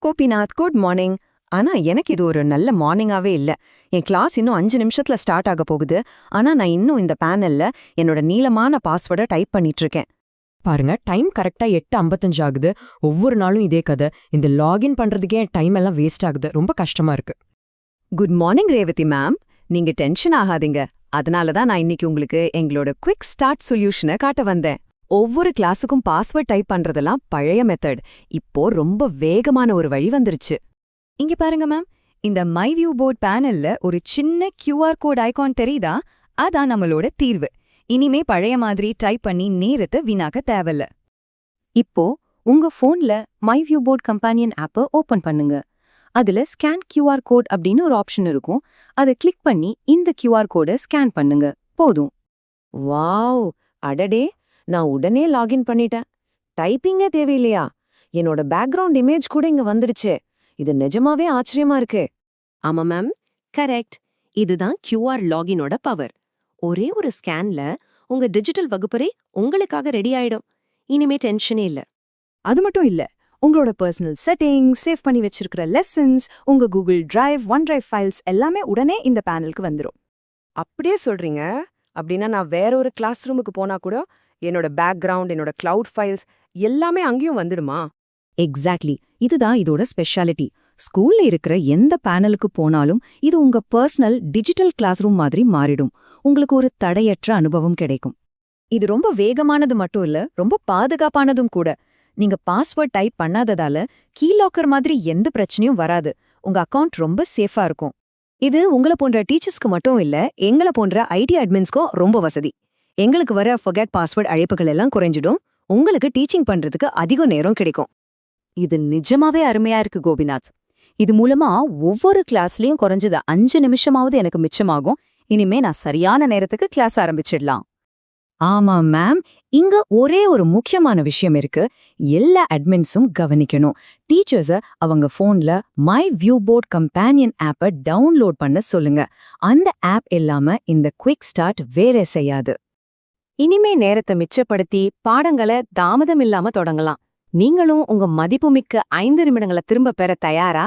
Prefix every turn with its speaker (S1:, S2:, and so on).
S1: Gopinath, good morning. ஆனா எனக்கு இது ஒரு நல்ல மார்னிங்காவே இல்ல. என் கிளாஸ் இன்னும் 5 நிமிஷத்துல ஸ்டார்ட் ஆக போகுது. ஆனா நான் இன்னும் இந்த பேனல்ல என்னோட நீளமான பாஸ்வேர்டை டைப் பண்ணிட்டு இருக்கேன்.
S2: பாருங்க, டைம் கரெக்டா 8:55 ஆகுது. ஒவ்வொரு நாளும் இதே கதை. இந்த லாகின் பண்றதுக்கே டைம் எல்லாம் வேஸ்ட் ஆகுது. ரொம்ப கஷ்டமா இருக்கு.
S1: Good morning Revathi ma'am. நீங்க டென்ஷன் ஆகாதீங்க. அதனால தான் நான் இன்னைக்கு உங்களுக்கு எங்களோட குவிக் ஸ்டார்ட் சொல்யூஷனை காட்ட வந்தேன். ஒவ்வொரு கிளாஸுக்கும் பாஸ்வேர்ட் டைப் பண்றதெல்லாம் பழைய மெத்தட். இப்போ ரொம்ப வேகமான ஒரு வழி வந்துருச்சு.
S3: இங்க பாருங்க மேம், இந்த மை வியூ போர்ட் பேனல்ல ஒரு சின்ன QR கோட் ஐகான் தெரியுதா? அதான் நம்மளோட தீர்வு. இனிமே பழைய மாதிரி டைப் பண்ணி நேரத்தை வீணாக்க தேவையில்ல.
S1: இப்போ உங்க போன்ல மை வியூ போர்ட் கம்பானியன் ஆப்பை ஓபன் பண்ணுங்க. அதுல ஸ்கேன் QR கோட் அப்படின்னு ஒரு ஆப்ஷன் இருக்கும். அதை கிளிக் பண்ணி இந்த QR கோடை ஸ்கேன் பண்ணுங்க. போதும். வாவ், அடடே, நான் உடனே லாகின் பண்ணிட்டேன். டைப்பிங்கே தேவையில்லையா? என்னோட பேக்ரவுண்ட் இமேஜ் கூட இங்க வந்துடுச்சே. இது நிஜமாவே ஆச்சரியமா இருக்கு.
S4: ஆமா மேம், கரெக்ட். இதுதான் QR லாகினோட பவர். ஒரே ஒரு ஸ்கேன்ல உங்க டிஜிட்டல் வகுப்பறை உங்களுக்காக ரெடி ஆயிடும். இனிமே டென்ஷனே இல்ல.
S3: அது மட்டும் இல்ல, உங்களோட பர்சனல் செட்டிங்ஸ், சேவ் பண்ணி வச்சிருக்கிற லெசன்ஸ், உங்க Google drive, one drive files எல்லாமே உடனே இந்த பேனலுக்கு வந்துடும்.
S2: அப்படியே சொல்றீங்க? அப்படின்னா நான் வேற ஒரு கிளாஸ் ரூமுக்கு போனா கூட என்னோட பேக்ரவுண்ட், என்னோட கிளவுட் ஃபைல்ஸ் எல்லாமே அங்கேயும் வந்துடுமா?
S1: எக்ஸாக்ட்லி. இதுதான் இதோட ஸ்பெஷாலிட்டி. ஸ்கூல்ல இருக்கிற எந்த பேனலுக்கு போனாலும் இது உங்க பர்சனல் டிஜிட்டல் கிளாஸ் ரூம் மாதிரி மாறிடும். உங்களுக்கு ஒரு தடையற்ற அனுபவம் கிடைக்கும். இது ரொம்ப வேகமானது மட்டும் இல்ல, ரொம்ப பாதுகாப்பானதும் கூட. நீங்க பாஸ்வேர்ட் டைப் பண்ணாததால கீ லாக்கர் மாதிரி எந்த பிரச்சனையும் வராது. உங்க அக்கவுண்ட் ரொம்ப சேஃபா இருக்கும். இது உங்களை போன்ற டீச்சர்ஸ்க்கு மட்டும் இல்ல, எங்களை போன்ற ஐடி அட்மின்ஸ்க்கும் ரொம்ப வசதி. எங்களுக்கு வர ஃபர்கெட் பாஸ்வேர்ட் அழைப்புகள் எல்லாம் குறைஞ்சிடும். உங்களுக்கு டீச்சிங் பண்றதுக்கு அதிக நேரம் கிடைக்கும். இது நிஜமாவே அருமையா இருக்கு கோபிநாத். இது மூலமா ஒவ்வொரு கிளாஸ்லயும் குறைஞ்சது 5 நிமிஷமாவது எனக்கு மிச்சமாகும். இனிமே நான் சரியான நேரத்துக்கு கிளாஸ் ஆரம்பிச்சிடலாம். ஆமா மேம், இங்க ஒரே ஒரு முக்கியமான விஷயம் இருக்கு. எல்லா அட்மின்ஸும் கவனிக்கணும். டீச்சர்ஸ அவங்க போன்ல மை வியூ போர்ட் கம்பானியன் ஆப்பை டவுன்லோட் பண்ண சொல்லுங்க. அந்த ஆப் இல்லாம இந்த குவிக் ஸ்டார்ட் வேலை செய்யாது. இனிமே நேரத்தை மிச்சப்படுத்தி பாடங்களை தாமதம் இல்லாம தொடங்கலாம். நீங்களும் உங்க மதிப்புமிக்க 5 நிமிடங்களை திரும்ப பெற தயாரா?